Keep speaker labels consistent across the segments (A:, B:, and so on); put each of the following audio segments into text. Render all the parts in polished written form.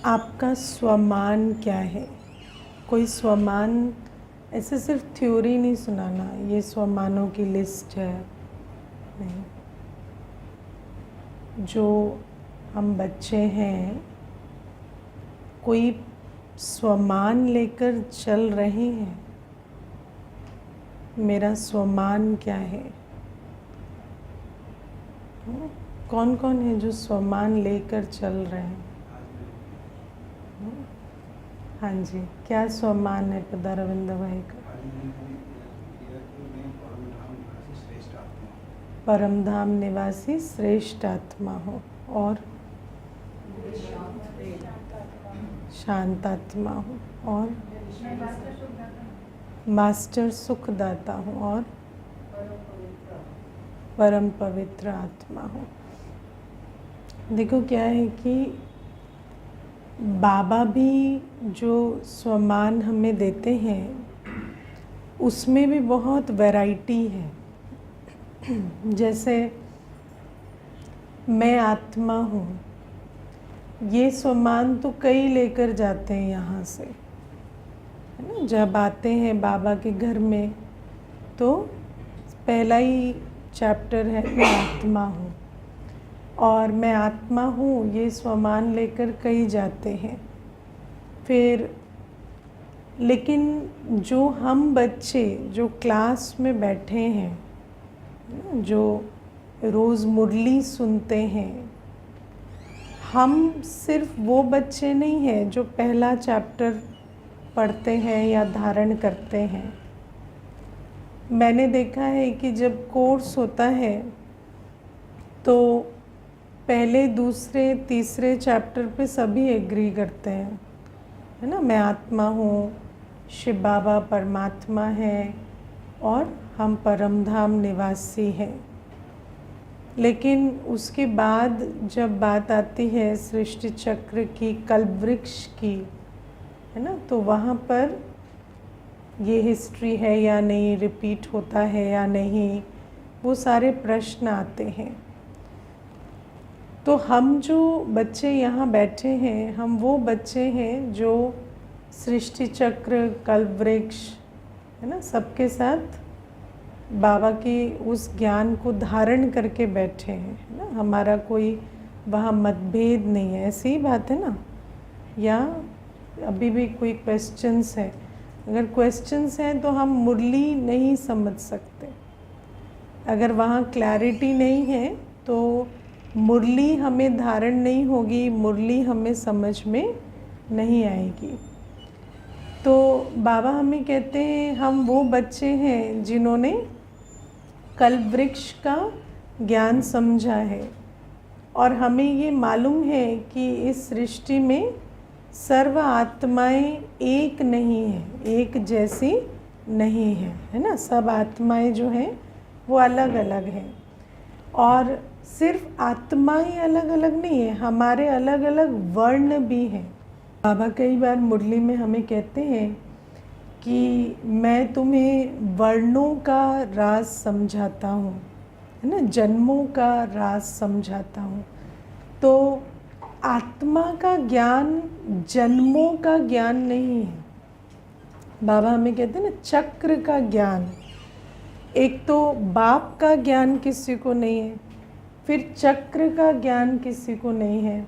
A: आपका स्वमान क्या है? कोई स्वमान ऐसे सिर्फ थ्योरी नहीं सुनाना, ये स्वमानों की लिस्ट है, नहीं। जो हम बच्चे हैं, कोई स्वमान लेकर चल रहे हैं। मेरा स्वमान क्या है? कौन कौन है जो स्वमान लेकर चल रहे हैं? हाँ जी, क्या स्वमान है पदारविंद भाई का? परमधाम निवासी श्रेष्ठ आत्मा हो और शांत आत्मा हो और मास्टर सुखदाता हो और परम पवित्र आत्मा हो। देखो क्या है कि बाबा भी जो स्वमान हमें देते हैं उसमें भी बहुत वैरायटी है। जैसे मैं आत्मा हूँ, ये स्वमान तो कई लेकर जाते हैं यहाँ से, है ना। जब आते हैं बाबा के घर में तो पहला ही चैप्टर है मैं आत्मा हूँ, और मैं आत्मा हूँ ये स्वमान लेकर कई जाते हैं। फिर लेकिन जो हम बच्चे जो क्लास में बैठे हैं, जो रोज़ मुरली सुनते हैं, हम सिर्फ वो बच्चे नहीं हैं जो पहला चैप्टर पढ़ते हैं या धारण करते हैं। मैंने देखा है कि जब कोर्स होता है तो पहले दूसरे तीसरे चैप्टर पे सभी एग्री करते हैं, है ना। मैं आत्मा हूँ, शिव बाबा परमात्मा है और हम परमधाम निवासी हैं। लेकिन उसके बाद जब बात आती है सृष्टि चक्र की, कल्पवृक्ष की, है ना, तो वहाँ पर ये हिस्ट्री है या नहीं, रिपीट होता है या नहीं, वो सारे प्रश्न आते हैं। तो हम जो बच्चे यहाँ बैठे हैं, हम वो बच्चे हैं जो सृष्टि चक्र, कल्पवृक्ष, है ना, सबके साथ बाबा की उस ज्ञान को धारण करके बैठे हैं, है ना। हमारा कोई वहाँ मतभेद नहीं है, ऐसी ही बात है ना। या अभी भी कोई क्वेश्चंस है, अगर क्वेश्चंस हैं तो हम मुरली नहीं समझ सकते। अगर वहाँ क्लैरिटी नहीं है तो मुरली हमें धारण नहीं होगी, मुरली हमें समझ में नहीं आएगी। तो बाबा हमें कहते हैं हम वो बच्चे हैं जिन्होंने कल्पवृक्ष का ज्ञान समझा है, और हमें ये मालूम है कि इस सृष्टि में सर्व आत्माएं एक नहीं है, एक जैसी नहीं है, है ना। सब आत्माएं जो हैं वो अलग अलग हैं, और सिर्फ आत्माएं अलग अलग नहीं है, हमारे अलग अलग वर्ण भी हैं। बाबा कई बार मुरली में हमें कहते हैं कि मैं तुम्हें वर्णों का राज समझाता हूँ, है ना, जन्मों का राज समझाता हूँ। तो आत्मा का ज्ञान जन्मों का ज्ञान नहीं है। बाबा हमें कहते हैं ना चक्र का ज्ञान। एक तो बाप का ज्ञान किसी को नहीं है, फिर चक्र का ज्ञान किसी को नहीं है।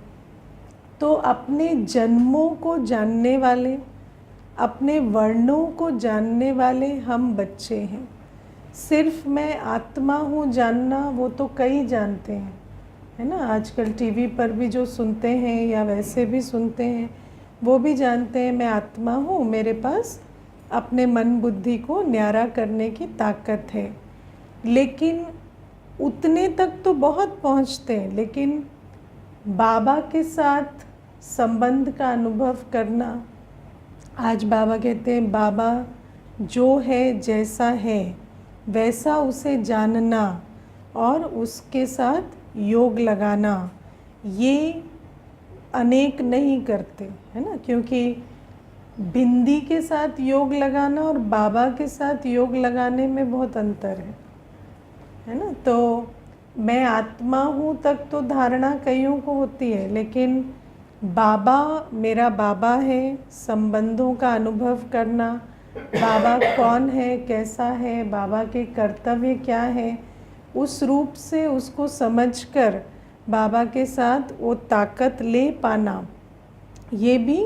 A: तो अपने जन्मों को जानने वाले, अपने वर्णों को जानने वाले हम बच्चे हैं। सिर्फ मैं आत्मा हूँ जानना वो तो कई जानते हैं, है ना। आजकल टीवी पर भी जो सुनते हैं या वैसे भी सुनते हैं वो भी जानते हैं मैं आत्मा हूँ, मेरे पास अपने मन बुद्धि को न्यारा करने की ताकत है। लेकिन उतने तक तो बहुत पहुँचते हैं, लेकिन बाबा के साथ संबंध का अनुभव करना, आज बाबा कहते हैं बाबा जो है जैसा है वैसा उसे जानना और उसके साथ योग लगाना, ये अनेक नहीं करते, है ना। क्योंकि बिंदी के साथ योग लगाना और बाबा के साथ योग लगाने में बहुत अंतर है ना। तो मैं आत्मा हूँ तक तो धारणा कईयों को होती है, लेकिन बाबा मेरा बाबा है, संबंधों का अनुभव करना, बाबा कौन है, कैसा है, बाबा के कर्तव्य क्या है, उस रूप से उसको समझकर बाबा के साथ वो ताकत ले पाना, ये भी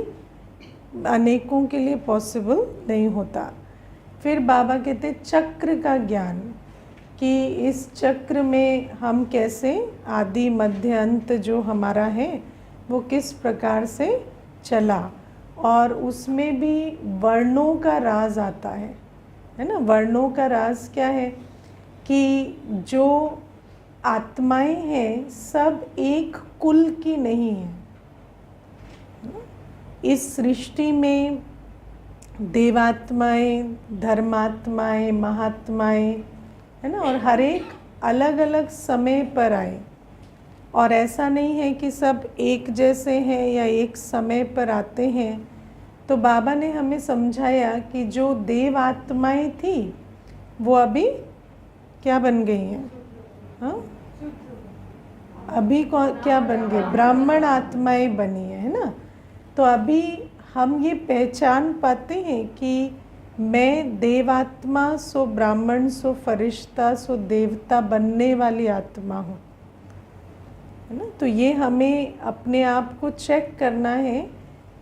A: अनेकों के लिए पॉसिबल नहीं होता। फिर बाबा कहते चक्र का ज्ञान, कि इस चक्र में हम कैसे आदि मध्य अंत जो हमारा है वो किस प्रकार से चला, और उसमें भी वर्णों का राज आता है ना। वर्णों का राज क्या है कि जो आत्माएं हैं सब एक कुल की नहीं है। इस सृष्टि में देवात्माएं, धर्मात्माएं, महात्माएं, है ना, और हर एक अलग अलग समय पर आए, और ऐसा नहीं है कि सब एक जैसे हैं या एक समय पर आते हैं। तो बाबा ने हमें समझाया कि जो देव आत्माएं थी वो अभी क्या बन गई हैं, हाँ, अभी क्या बन गए, ब्राह्मण आत्माएं बनी है ना। तो अभी हम ये पहचान पाते हैं कि मैं देवात्मा सो ब्राह्मण सो फरिश्ता सो देवता बनने वाली आत्मा हूँ, है ना। तो ये हमें अपने आप को चेक करना है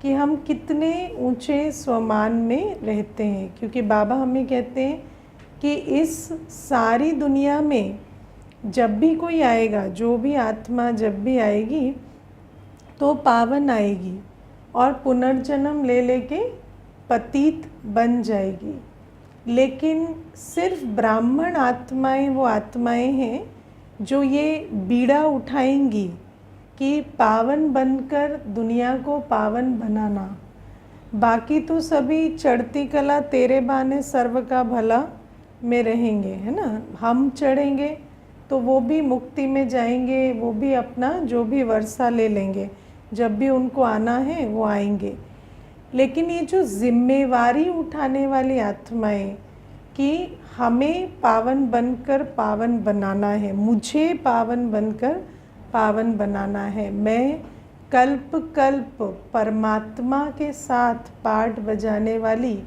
A: कि हम कितने ऊंचे स्वमान में रहते हैं, क्योंकि बाबा हमें कहते हैं कि इस सारी दुनिया में जब भी कोई आएगा, जो भी आत्मा जब भी आएगी तो पावन आएगी और पुनर्जन्म ले लेके पतित बन जाएगी। लेकिन सिर्फ ब्राह्मण आत्माएं वो आत्माएं हैं जो ये बीड़ा उठाएंगी कि पावन बनकर दुनिया को पावन बनाना। बाकी तो सभी चढ़ती कला तेरे बहाने सर्व का भला में रहेंगे, है ना। हम चढ़ेंगे तो वो भी मुक्ति में जाएंगे, वो भी अपना जो भी वर्षा ले लेंगे, जब भी उनको आना है वो आएंगे। लेकिन ये जो जिम्मेवारी उठाने वाली आत्माएं कि हमें पावन बनकर पावन बनाना है, मुझे पावन बनकर पावन बनाना है, मैं कल्प कल्प परमात्मा के साथ पाठ बजाने वाली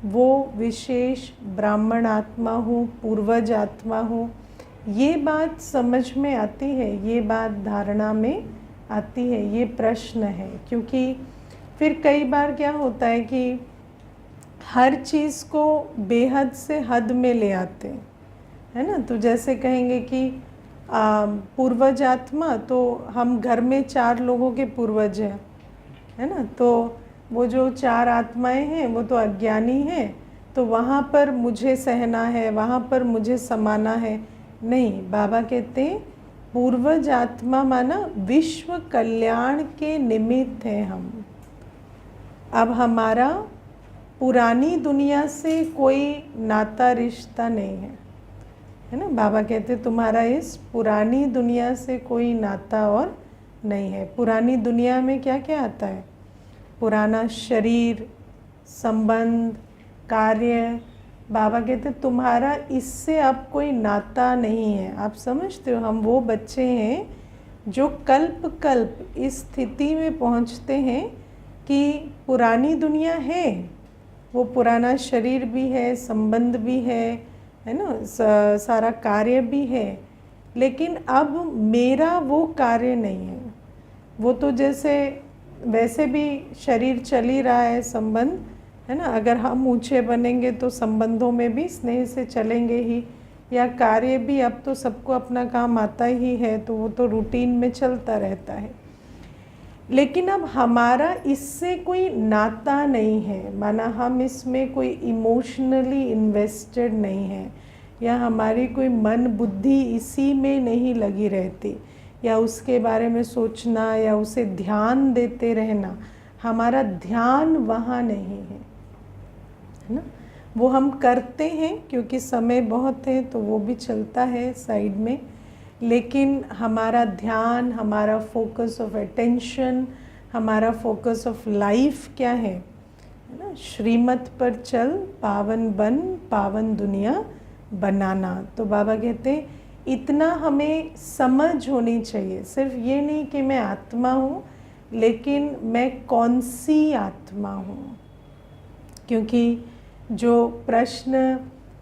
A: वो विशेष ब्राह्मण आत्मा हूँ, पूर्वज आत्मा हूँ, ये बात समझ में आती है, ये बात धारणा में आती है, ये प्रश्न है। क्योंकि फिर कई बार क्या होता है कि हर चीज़ को बेहद से हद में ले आते हैं, है ना। तो जैसे कहेंगे कि पूर्वज आत्मा, तो हम घर में 4 लोगों के पूर्वज हैं, है ना। तो वो जो 4 आत्माएं हैं वो तो अज्ञानी हैं, तो वहाँ पर मुझे सहना है, वहाँ पर मुझे समाना है। नहीं, बाबा कहते हैं पूर्वज आत्मा माना विश्व कल्याण के निमित्त हैं हम। अब हमारा पुरानी दुनिया से कोई नाता रिश्ता नहीं है ना। बाबा कहते तुम्हारा इस पुरानी दुनिया से कोई नाता और नहीं है। पुरानी दुनिया में क्या क्या आता है, पुराना शरीर, संबंध, कार्य। बाबा कहते तुम्हारा इससे अब कोई नाता नहीं है। आप समझते हो, हम वो बच्चे हैं जो कल्प कल्प इस स्थिति में पहुंचते हैं कि पुरानी दुनिया है, वो पुराना शरीर भी है, संबंध भी है ना, सारा कार्य भी है, लेकिन अब मेरा वो कार्य नहीं है। वो तो जैसे वैसे भी शरीर चल ही रहा है, संबंध, है ना। अगर हम ऊंचे बनेंगे तो संबंधों में भी स्नेह से चलेंगे ही, या कार्य भी अब तो सबको अपना काम आता ही है, तो वो तो रूटीन में चलता रहता है। लेकिन अब हमारा इससे कोई नाता नहीं है, माना हम इसमें कोई इमोशनली इन्वेस्टेड नहीं है, या हमारी कोई मन बुद्धि इसी में नहीं लगी रहती, या उसके बारे में सोचना या उसे ध्यान देते रहना, हमारा ध्यान वहाँ नहीं है ना। वो हम करते हैं क्योंकि समय बहुत है तो वो भी चलता है साइड में, लेकिन हमारा ध्यान, हमारा फोकस ऑफ अटेंशन, हमारा फोकस ऑफ लाइफ क्या है ना, श्रीमत पर चल पावन बन पावन दुनिया बनाना। तो बाबा कहते हैं इतना हमें समझ होनी चाहिए, सिर्फ ये नहीं कि मैं आत्मा हूँ, लेकिन मैं कौन सी आत्मा हूँ। क्योंकि जो प्रश्न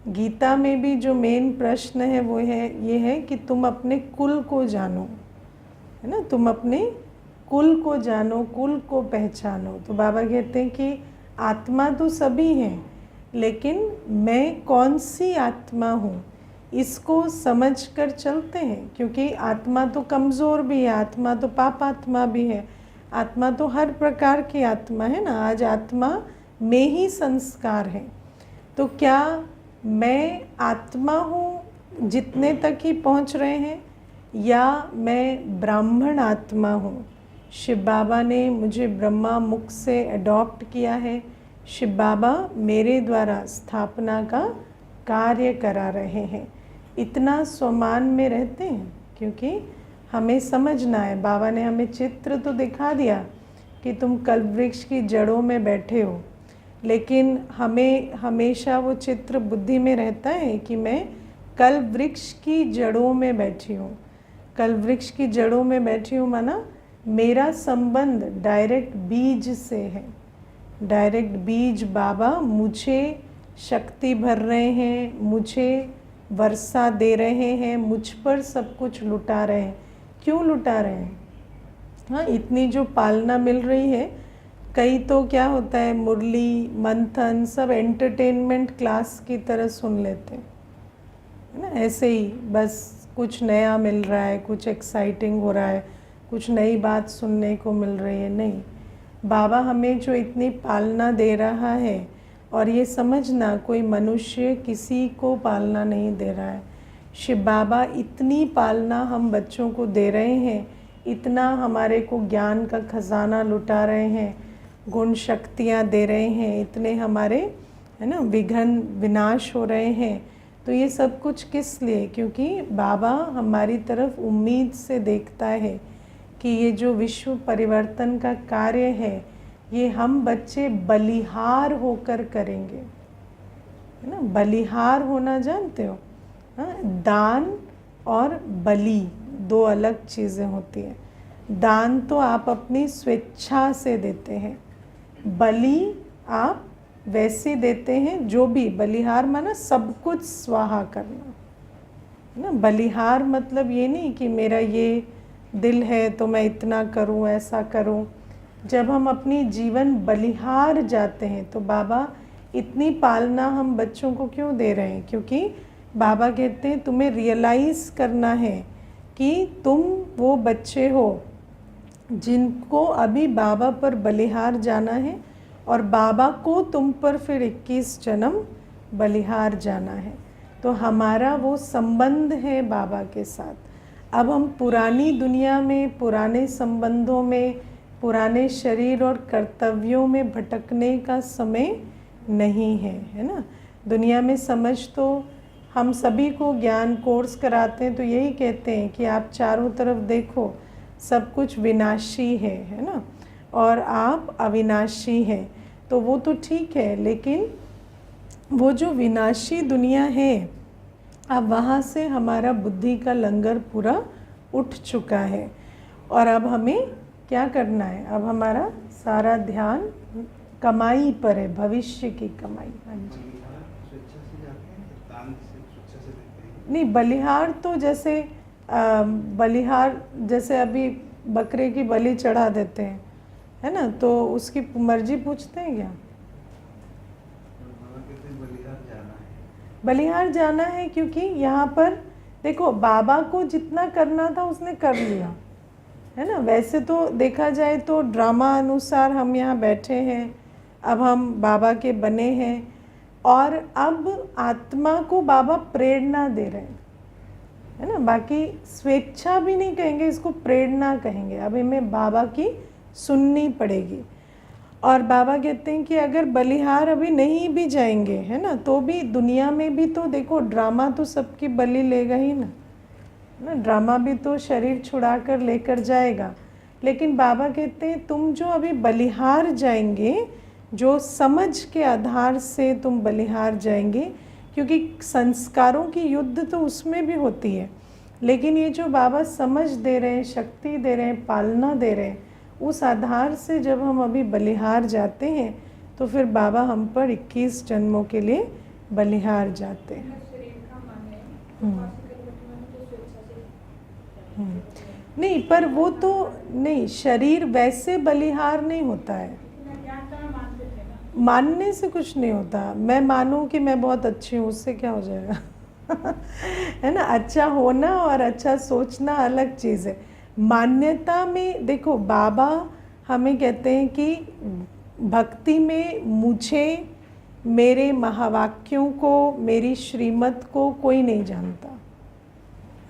A: गीता में भी जो मेन प्रश्न है वो है ये है कि तुम अपने कुल को जानो, है ना, तुम अपने कुल को जानो, कुल को पहचानो। तो बाबा कहते हैं कि आत्मा तो सभी हैं, लेकिन मैं कौन सी आत्मा हूँ इसको समझ कर चलते हैं। क्योंकि आत्मा तो कमज़ोर भी है, आत्मा तो पाप आत्मा भी है, आत्मा तो हर प्रकार की आत्मा है ना। आज आत्मा में ही संस्कार है। तो क्या मैं आत्मा हूँ जितने तक ही पहुँच रहे हैं, या मैं ब्राह्मण आत्मा हूँ। शिव बाबा ने मुझे ब्रह्मा मुख से अडॉप्ट किया है, शिव बाबा मेरे द्वारा स्थापना का कार्य करा रहे हैं। इतना स्वमान में रहते हैं, क्योंकि हमें समझना है। बाबा ने हमें चित्र तो दिखा दिया कि तुम कल्पवृक्ष की जड़ों में बैठे हो, लेकिन हमें हमेशा वो चित्र बुद्धि में रहता है कि मैं कल्पवृक्ष की जड़ों में बैठी हूँ। कल्पवृक्ष की जड़ों में बैठी हूँ माना मेरा संबंध डायरेक्ट बीज से है। डायरेक्ट बीज बाबा मुझे शक्ति भर रहे हैं, मुझे वर्षा दे रहे हैं, मुझ पर सब कुछ लुटा रहे हैं। क्यों लुटा रहे हैं? हाँ, इतनी जो पालना मिल रही है, कई तो क्या होता है मुरली मंथन सब एंटरटेनमेंट क्लास की तरह सुन लेते हैं, है ना। ऐसे ही बस कुछ नया मिल रहा है, कुछ एक्साइटिंग हो रहा है, कुछ नई बात सुनने को मिल रही है। नहीं, बाबा हमें जो इतनी पालना दे रहा है, और ये समझना कोई मनुष्य किसी को पालना नहीं दे रहा है। शिव बाबा इतनी पालना हम बच्चों को दे रहे हैं, इतना हमारे को ज्ञान का खजाना लुटा रहे हैं, गुण शक्तियाँ दे रहे हैं, इतने हमारे, है ना, विघ्न विनाश हो रहे हैं। तो ये सब कुछ किस लिए? क्योंकि बाबा हमारी तरफ उम्मीद से देखता है कि ये जो विश्व परिवर्तन का कार्य है, ये हम बच्चे बलिहार होकर करेंगे, है ना। बलिहार होना जानते हो? हाँ, दान और बलि दो अलग चीज़ें होती हैं। दान तो आप अपनी स्वेच्छा से देते हैं, बलि आप वैसे देते हैं जो भी। बलिहार माना सब कुछ स्वाहा करना, है ना। बलिहार मतलब ये नहीं कि मेरा ये दिल है तो मैं इतना करूं, ऐसा करूं। जब हम अपनी जीवन बलिहार जाते हैं तो बाबा इतनी पालना हम बच्चों को क्यों दे रहे हैं? क्योंकि बाबा कहते हैं तुम्हें रियलाइज़ करना है कि तुम वो बच्चे हो जिनको अभी बाबा पर बलिहार जाना है, और बाबा को तुम पर फिर 21 जन्म बलिहार जाना है। तो हमारा वो संबंध है बाबा के साथ। अब हम पुरानी दुनिया में, पुराने संबंधों में, पुराने शरीर और कर्तव्यों में भटकने का समय नहीं है, है ना। दुनिया में समझ तो हम सभी को ज्ञान कोर्स कराते हैं तो यही कहते हैं कि आप चारों तरफ देखो, सब कुछ विनाशी है ना, और आप अविनाशी हैं। तो वो तो ठीक है, लेकिन वो जो विनाशी दुनिया है, अब वहाँ से हमारा बुद्धि का लंगर पूरा उठ चुका है। और अब हमें क्या करना है? अब हमारा सारा ध्यान कमाई पर है, भविष्य की कमाई। हाँ जी। नहीं, बलिहार तो जैसे बलिहार जैसे अभी बकरे की बलि चढ़ा देते हैं, है ना, तो उसकी मर्जी पूछते हैं क्या? बलिहार जाना है, क्योंकि यहाँ पर देखो बाबा को जितना करना था उसने कर लिया, है ना। वैसे तो देखा जाए तो ड्रामा अनुसार हम यहाँ बैठे हैं, अब हम बाबा के बने हैं, और अब आत्मा को बाबा प्रेरणा दे रहे हैं, है ना। बाकी स्वेच्छा भी नहीं कहेंगे, इसको प्रेरणा कहेंगे। अब हमें बाबा की सुननी पड़ेगी। और बाबा कहते हैं कि अगर बलिहार अभी नहीं भी जाएंगे, है ना, तो भी दुनिया में भी तो देखो ड्रामा तो सबकी बलि लेगा ही ना, ना। ड्रामा भी तो शरीर छुड़ा कर लेकर जाएगा। लेकिन बाबा कहते हैं तुम जो अभी बलिहार जाएंगे, जो समझ के आधार से तुम बलिहार जाएंगे, क्योंकि संस्कारों की युद्ध तो उसमें भी होती है, लेकिन ये जो बाबा समझ दे रहे हैं, शक्ति दे रहे हैं, पालना दे रहे हैं, उस आधार से जब हम अभी बलिहार जाते हैं तो फिर बाबा हम पर 21 जन्मों के लिए बलिहार जाते हैं। नहीं, पर वो तो नहीं, शरीर वैसे बलिहार नहीं होता है। मानने से कुछ नहीं होता। मैं मानूं कि मैं बहुत अच्छी हूँ, उससे क्या हो जाएगा? है ना, अच्छा होना और अच्छा सोचना अलग चीज़ है। मान्यता में देखो, बाबा हमें कहते हैं कि भक्ति में मुझे, मेरे महावाक्यों को, मेरी श्रीमत को कोई नहीं जानता,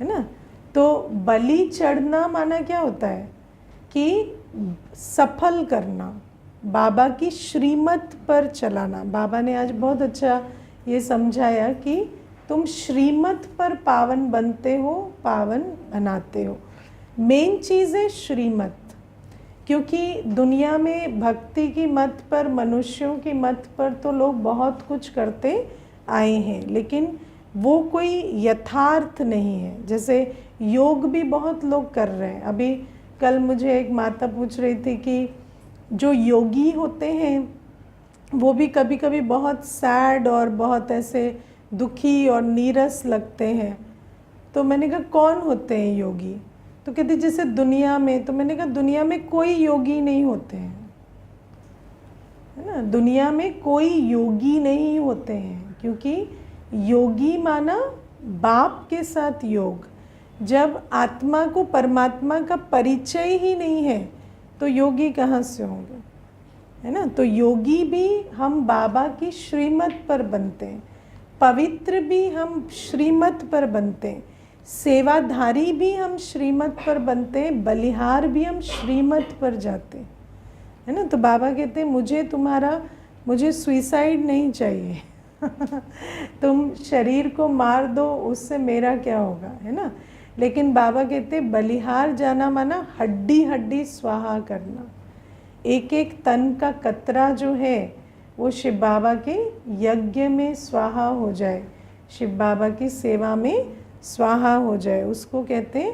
A: है ना। तो बलि चढ़ना माना क्या होता है कि सफल करना, बाबा की श्रीमत पर चलाना। बाबा ने आज बहुत अच्छा ये समझाया कि तुम श्रीमत पर पावन बनते हो, पावन बनाते हो। मेन चीज़ है श्रीमत, क्योंकि दुनिया में भक्ति की मत पर, मनुष्यों की मत पर तो लोग बहुत कुछ करते आए हैं, लेकिन वो कोई यथार्थ नहीं है। जैसे योग भी बहुत लोग कर रहे हैं। अभी कल मुझे एक माता पूछ रही थी कि जो योगी होते हैं वो भी कभी कभी बहुत सैड और बहुत ऐसे दुखी और नीरस लगते हैं। तो मैंने कहा कौन होते हैं योगी? तो कहती जैसे दुनिया में। तो मैंने कहा दुनिया में कोई योगी नहीं होते हैं, है ना। दुनिया में कोई योगी नहीं होते हैं, क्योंकि योगी माना बाप के साथ योग। जब आत्मा को परमात्मा का परिचय ही नहीं है तो योगी कहाँ से होंगे, है ना। तो योगी भी हम बाबा की श्रीमत पर बनते हैं, पवित्र भी हम श्रीमत पर बनते हैं, सेवाधारी भी हम श्रीमत पर बनते हैं, बलिहार भी हम श्रीमत पर जाते हैं, है ना। तो बाबा कहते हैं मुझे सुइसाइड नहीं चाहिए। तुम शरीर को मार दो, उससे मेरा क्या होगा, है ना। लेकिन बाबा कहते बलिहार जाना माना हड्डी हड्डी स्वाहा करना। एक एक तन का कतरा जो है वो शिव बाबा के यज्ञ में स्वाहा हो जाए, शिव बाबा की सेवा में स्वाहा हो जाए, उसको कहते हैं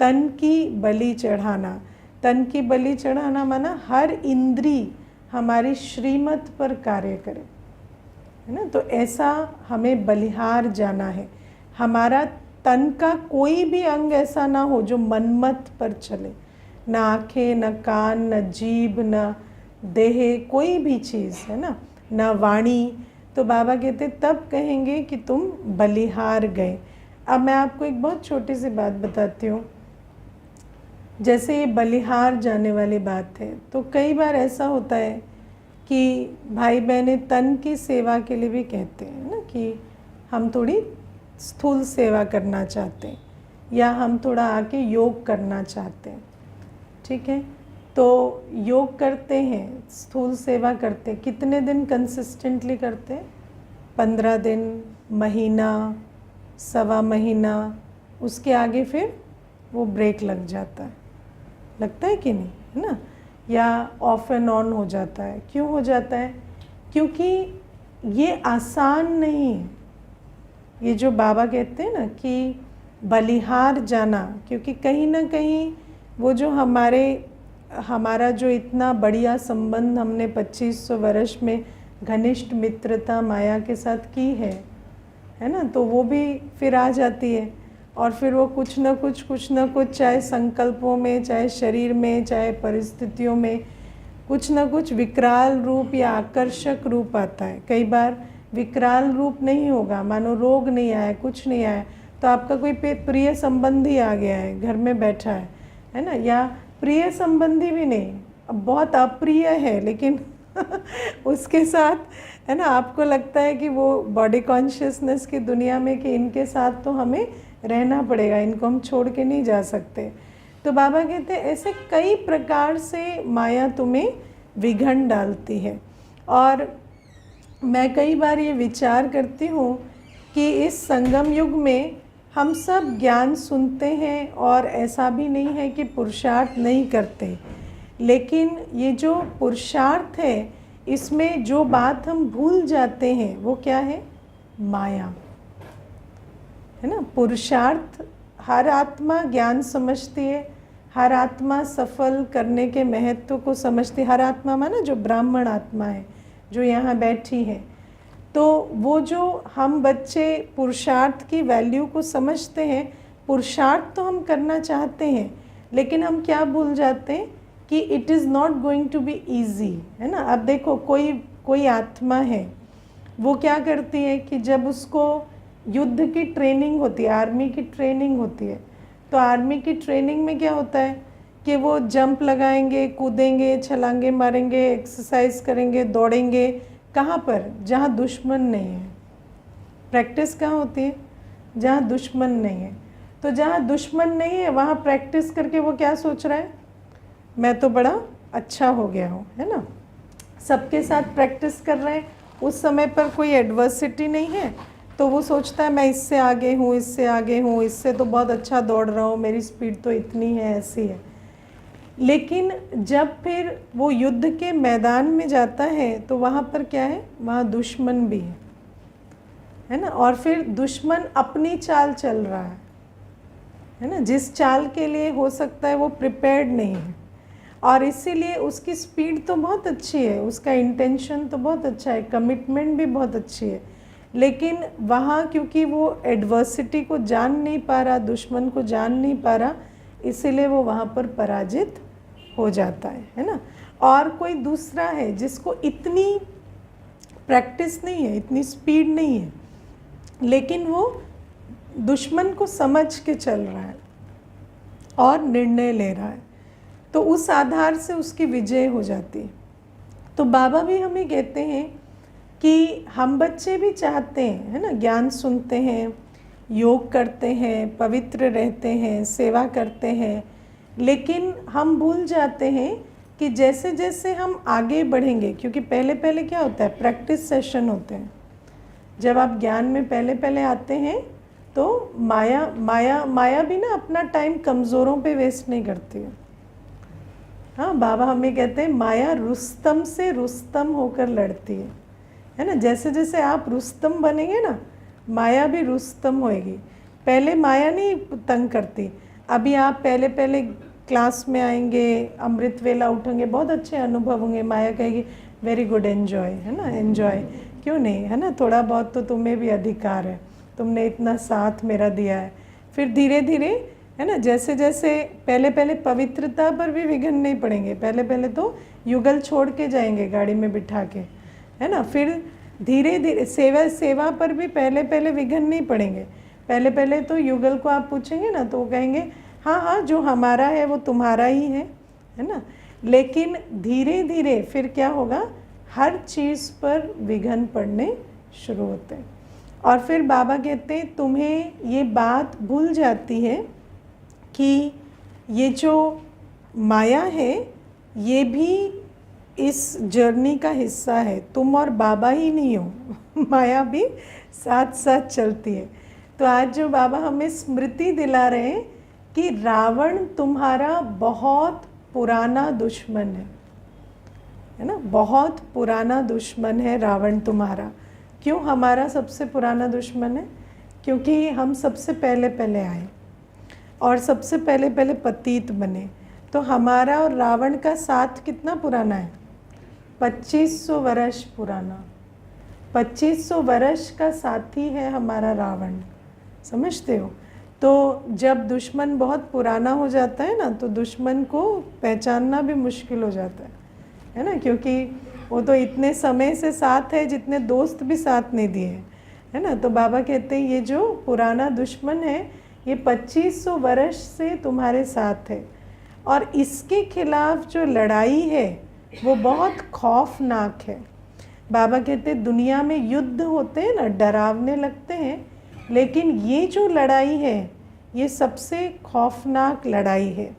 A: तन की बलि चढ़ाना। तन की बलि चढ़ाना माना हर इंद्री हमारी श्रीमत पर कार्य करे, है ना। तो ऐसा हमें बलिहार जाना है। हमारा तन का कोई भी अंग ऐसा ना हो जो मनमत पर चले, ना आँखें, न कान, न जीभ, न देह, कोई भी चीज़, है ना, न वाणी। तो बाबा कहते तब कहेंगे कि तुम बलिहार गए। अब मैं आपको एक बहुत छोटी सी बात बताती हूँ। जैसे ये बलिहार जाने वाली बात है, तो कई बार ऐसा होता है कि भाई बहनें तन की सेवा के लिए भी कहते हैं ना कि हम थोड़ी स्थूल सेवा करना चाहते हैं, या हम थोड़ा आके योग करना चाहते हैं, ठीक है। तो योग करते हैं, स्थूल सेवा करते हैं, कितने दिन कंसिस्टेंटली करते हैं? 15 दिन, महीना, सवा महीना, उसके आगे फिर वो ब्रेक लग जाता है, लगता है कि नहीं, है ना, या ऑफ एंड ऑन हो जाता है। क्यों हो जाता है? क्योंकि ये आसान नहीं है। ये जो बाबा कहते हैं ना कि बलिहार जाना, क्योंकि कहीं ना कहीं वो जो हमारा जो इतना बढ़िया संबंध हमने 2500 वर्ष में घनिष्ठ मित्रता माया के साथ की है ना, तो वो भी फिर आ जाती है। और फिर वो कुछ ना कुछ चाहे संकल्पों में, चाहे शरीर में, चाहे परिस्थितियों में कुछ ना कुछ विकराल रूप या आकर्षक रूप आता है। कई बार विकराल रूप नहीं होगा, मानो रोग नहीं आया, कुछ नहीं आया, तो आपका कोई प्रिय संबंधी आ गया है, घर में बैठा है ना, या प्रिय संबंधी भी नहीं, अब बहुत अप्रिय है, लेकिन उसके साथ, है ना, आपको लगता है कि वो बॉडी कॉन्शियसनेस की दुनिया में कि इनके साथ तो हमें रहना पड़ेगा, इनको हम छोड़ के नहीं जा सकते। तो बाबा कहते हैं ऐसे कई प्रकार से माया तुम्हें विघन डालती है। और मैं कई बार ये विचार करती हूँ कि इस संगम युग में हम सब ज्ञान सुनते हैं और ऐसा भी नहीं है कि पुरुषार्थ नहीं करते, लेकिन ये जो पुरुषार्थ है इसमें जो बात हम भूल जाते हैं वो क्या है? माया, है ना। पुरुषार्थ, हर आत्मा ज्ञान समझती है, हर आत्मा सफल करने के महत्व को समझती, हर आत्मा माना जो ब्राह्मण आत्मा है जो यहाँ बैठी है, तो वो जो हम बच्चे पुरुषार्थ की वैल्यू को समझते हैं, पुरुषार्थ तो हम करना चाहते हैं, लेकिन हम क्या भूल जाते हैं कि it is not going to be easy, है ना। अब देखो कोई आत्मा है, वो क्या करती है कि जब उसको युद्ध की ट्रेनिंग होती है, आर्मी की ट्रेनिंग होती है, तो आर्मी की ट्रेनिंग में क्या होता है कि वो जंप लगाएंगे, कूदेंगे, छलांगे मारेंगे, एक्सरसाइज करेंगे, दौड़ेंगे, कहाँ पर, जहाँ दुश्मन नहीं है। प्रैक्टिस कहाँ होती है, जहाँ दुश्मन नहीं है। तो जहाँ दुश्मन नहीं है वहाँ प्रैक्टिस करके वो क्या सोच रहा है, मैं तो बड़ा अच्छा हो गया हूँ, है ना। सबके साथ प्रैक्टिस कर रहे हैं, उस समय पर कोई एडवर्सिटी नहीं है, तो वो सोचता है मैं इससे आगे हूँ, इससे आगे हूँ, इससे तो बहुत अच्छा दौड़ रहा हूँ, मेरी स्पीड तो इतनी है, ऐसी है। लेकिन जब फिर वो युद्ध के मैदान में जाता है तो वहाँ पर क्या है, वहाँ दुश्मन भी है ना। और फिर दुश्मन अपनी चाल चल रहा है ना, जिस चाल के लिए हो सकता है वो प्रिपेयर्ड नहीं है, और इसीलिए उसकी स्पीड तो बहुत अच्छी है, उसका इंटेंशन तो बहुत अच्छा है, कमिटमेंट भी बहुत अच्छी है, लेकिन वहाँ क्योंकि वो एडवर्सिटी को जान नहीं पा रहा, दुश्मन को जान नहीं पा रहा, इसीलिए वो वहाँ पर पराजित हो जाता है ना। और कोई दूसरा है जिसको इतनी प्रैक्टिस नहीं है, इतनी स्पीड नहीं है, लेकिन वो दुश्मन को समझ के चल रहा है और निर्णय ले रहा है, तो उस आधार से उसकी विजय हो जाती है। तो बाबा भी हमें कहते हैं कि हम बच्चे भी चाहते हैं, है ना, ज्ञान सुनते हैं, योग करते हैं, पवित्र रहते हैं, सेवा करते हैं, लेकिन हम भूल जाते हैं कि जैसे जैसे हम आगे बढ़ेंगे, क्योंकि पहले पहले क्या होता है, प्रैक्टिस सेशन होते हैं। जब आप ज्ञान में पहले पहले आते हैं तो माया भी ना अपना टाइम कमज़ोरों पे वेस्ट नहीं करती है। हाँ, बाबा हमें कहते हैं माया रुस्तम से रुस्तम होकर लड़ती है ना। जैसे जैसे आप रुस्तम बनेंगे ना, माया भी रुस्तम होएगी। पहले माया नहीं तंग करती, अभी आप पहले पहले क्लास में आएंगे, अमृत वेला उठेंगे, बहुत अच्छे अनुभव होंगे, माया कहेगी वेरी गुड, एन्जॉय, है ना, एन्जॉय, क्यों नहीं, है ना, थोड़ा बहुत तो तुम्हें भी अधिकार है, तुमने इतना साथ मेरा दिया है। फिर धीरे धीरे, है ना, जैसे जैसे पहले पहले पवित्रता पर भी विघ्न नहीं पड़ेंगे, पहले पहले तो युगल छोड़ के जाएंगे गाड़ी में बिठा के, है ना। फिर धीरे धीरे सेवा पर भी पहले पहले विघ्न नहीं पड़ेंगे। पहले पहले तो युगल को आप पूछेंगे ना तो वो कहेंगे हाँ हाँ, जो हमारा है वो तुम्हारा ही है ना। लेकिन धीरे धीरे फिर क्या होगा, हर चीज़ पर विघ्न पड़ने शुरू होते हैं। और फिर बाबा कहते हैं तुम्हें ये बात भूल जाती है कि ये जो माया है ये भी इस जर्नी का हिस्सा है, तुम और बाबा ही नहीं हो, माया भी साथ साथ चलती है। तो आज जो बाबा हमें स्मृति दिला रहे हैं कि रावण तुम्हारा बहुत पुराना दुश्मन है ना, बहुत पुराना दुश्मन है रावण तुम्हारा। क्यों हमारा सबसे पुराना दुश्मन है? क्योंकि हम सबसे पहले पहले आए और सबसे पहले पहले पतित बने। तो हमारा और रावण का साथ कितना पुराना है? 2500 वर्ष पुराना। 2500 वर्ष का साथी है हमारा रावण, समझते हो। तो जब दुश्मन बहुत पुराना हो जाता है ना, तो दुश्मन को पहचानना भी मुश्किल हो जाता है ना, क्योंकि वो तो इतने समय से साथ है जितने दोस्त भी साथ नहीं दिए, है ना। तो बाबा कहते हैं ये जो पुराना दुश्मन है ये 2500 वर्ष से तुम्हारे साथ है, और इसके खिलाफ जो लड़ाई है वो बहुत खौफनाक है। बाबा कहते हैं दुनिया में युद्ध होते हैं ना, डरावने लगते हैं, लेकिन ये जो लड़ाई है ये सबसे खौफनाक लड़ाई है।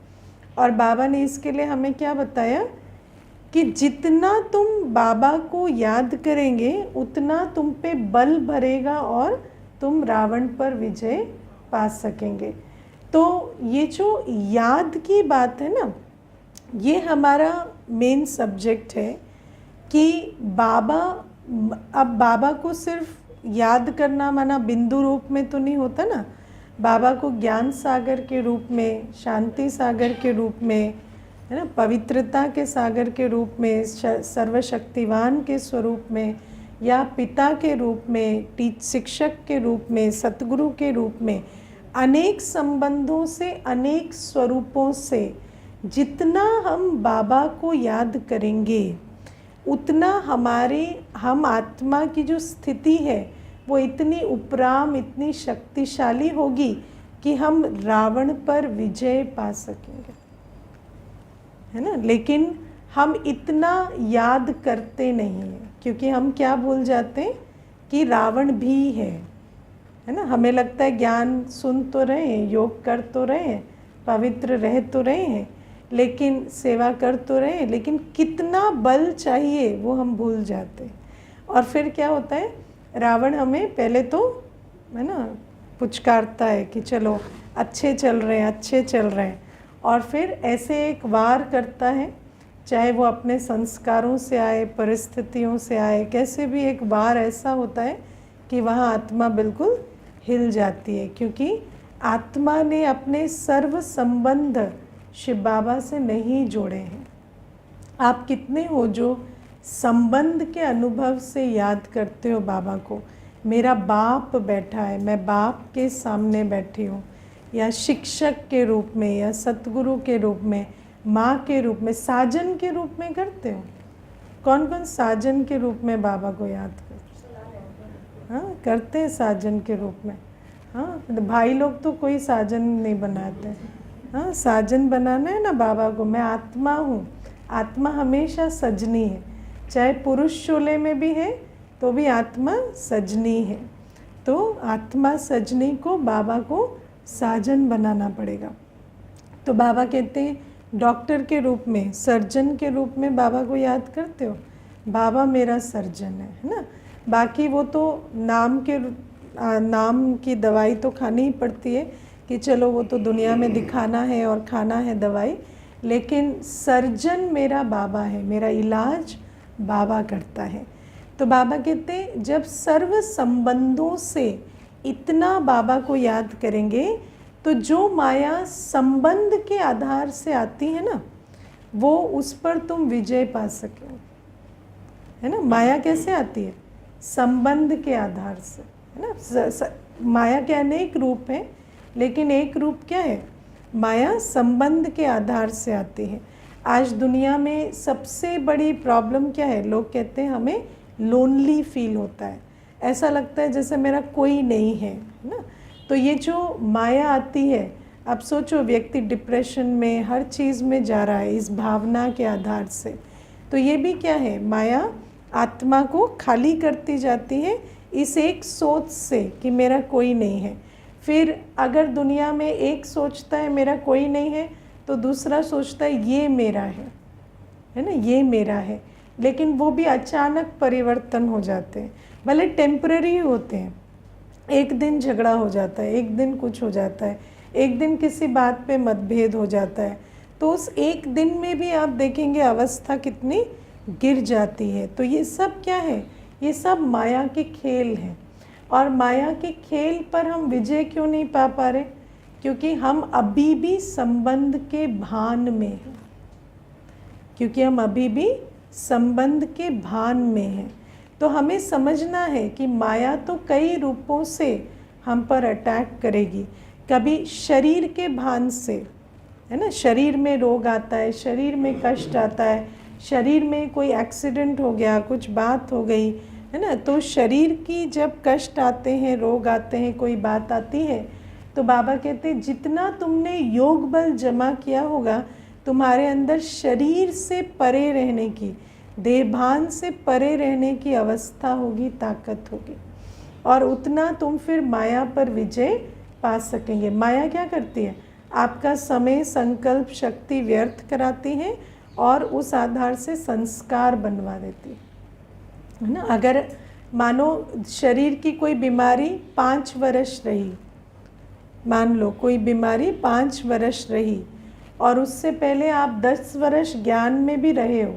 A: और बाबा ने इसके लिए हमें क्या बताया कि जितना तुम बाबा को याद करेंगे उतना तुम पे बल भरेगा और तुम रावण पर विजय पा सकेंगे। तो ये जो याद की बात है ना, ये हमारा मेन सब्जेक्ट है कि बाबा, अब बाबा को सिर्फ याद करना माना बिंदु रूप में तो नहीं होता ना, बाबा को ज्ञान सागर के रूप में, शांति सागर के रूप में, है ना, पवित्रता के सागर के रूप में, सर्वशक्तिवान के स्वरूप में, या पिता के रूप में, शिक्षक के रूप में, सतगुरु के रूप में, अनेक संबंधों से, अनेक स्वरूपों से जितना हम बाबा को याद करेंगे उतना हम आत्मा की जो स्थिति है वो इतनी उपराम, इतनी शक्तिशाली होगी कि हम रावण पर विजय पा सकेंगे, है ना। लेकिन हम इतना याद करते नहीं हैं, क्योंकि हम क्या भूल जाते हैं कि रावण भी है ना। हमें लगता है ज्ञान सुन तो रहे हैं, योग कर तो रहे हैं, पवित्र रह तो रहे हैं, लेकिन सेवा कर तो रहे हैं, लेकिन कितना बल चाहिए वो हम भूल जाते हैं। और फिर क्या होता है, रावण हमें पहले तो, है ना, पुचकारता है कि चलो अच्छे चल रहे हैं, अच्छे चल रहे हैं, और फिर ऐसे एक वार करता है, चाहे वो अपने संस्कारों से आए, परिस्थितियों से आए, कैसे भी एक वार ऐसा होता है कि वहाँ आत्मा बिल्कुल हिल जाती है, क्योंकि आत्मा ने अपने सर्व संबंध शिव बाबा से नहीं जोड़े हैं। आप कितने हो जो संबंध के अनुभव से याद करते हो बाबा को। मेरा बाप बैठा है, मैं बाप के सामने बैठी हूँ, या शिक्षक के रूप में, या सतगुरु के रूप में, माँ के रूप में, साजन के रूप में करते हो। कौन कौन साजन के रूप में बाबा को याद करते? हाँ, करते हैं साजन के रूप में। हाँ, भाई लोग तो कोई साजन नहीं बनाते। हाँ, साजन बनाना है ना बाबा को। मैं आत्मा हूँ, आत्मा हमेशा सजनी है, चाहे पुरुष शोले में भी है तो भी आत्मा सजनी है। तो आत्मा सजनी को बाबा को साजन बनाना पड़ेगा। तो बाबा कहते हैं डॉक्टर के रूप में, सर्जन के रूप में बाबा को याद करते हो, बाबा मेरा सर्जन है ना। बाकी वो तो नाम की दवाई तो खानी ही पड़ती है कि चलो वो तो दुनिया में दिखाना है और खाना है दवाई, लेकिन सर्जन मेरा बाबा है, मेरा इलाज बाबा करता है। तो बाबा कहते हैं जब सर्व संबंधों से इतना बाबा को याद करेंगे तो जो माया संबंध के आधार से आती है ना, वो उस पर तुम विजय पा सके, है ना। माया कैसे आती है? संबंध के आधार से, है ना। माया के अनेक रूप हैं, लेकिन एक रूप क्या है? माया संबंध के आधार से आती है। आज दुनिया में सबसे बड़ी प्रॉब्लम क्या है? लोग कहते हैं हमें लोनली फील होता है, ऐसा लगता है जैसे मेरा कोई नहीं है ना। तो ये जो माया आती है, अब सोचो व्यक्ति डिप्रेशन में, हर चीज़ में जा रहा है इस भावना के आधार से। तो ये भी क्या है? माया आत्मा को खाली करती जाती है इस एक सोच से कि मेरा कोई नहीं है। फिर अगर दुनिया में एक सोचता है मेरा कोई नहीं है, तो दूसरा सोचता है ये मेरा है ना, ये मेरा है। लेकिन वो भी अचानक परिवर्तन हो जाते हैं, भले टेम्पररी होते हैं। एक दिन झगड़ा हो जाता है, एक दिन कुछ हो जाता है, एक दिन किसी बात पे मतभेद हो जाता है, तो उस एक दिन में भी आप देखेंगे अवस्था कितनी गिर जाती है। तो ये सब क्या है? ये सब माया के खेल हैं। और माया के खेल पर हम विजय क्यों नहीं पा पा रहे? क्योंकि हम अभी भी संबंध के भान में हैं, क्योंकि हम अभी भी संबंध के भान में हैं। तो हमें समझना है कि माया तो कई रूपों से हम पर अटैक करेगी। कभी शरीर के भान से, है ना, शरीर में रोग आता है, शरीर में कष्ट आता है, शरीर में कोई एक्सीडेंट हो गया, कुछ बात हो गई, है ना। तो शरीर की जब कष्ट आते हैं, रोग आते हैं, कोई बात आती है, तो बाबा कहते हैं जितना तुमने योग बल जमा किया होगा, तुम्हारे अंदर शरीर से परे रहने की, देहभान से परे रहने की अवस्था होगी, ताकत होगी, और उतना तुम फिर माया पर विजय पा सकेंगे। माया क्या करती है? आपका समय, संकल्प, शक्ति व्यर्थ कराती है और उस आधार से संस्कार बनवा देती है ना। अगर मानो शरीर की कोई बीमारी 5 वर्ष रही, मान लो कोई बीमारी 5 वर्ष रही, और उससे पहले आप 10 वर्ष ज्ञान में भी रहे हो,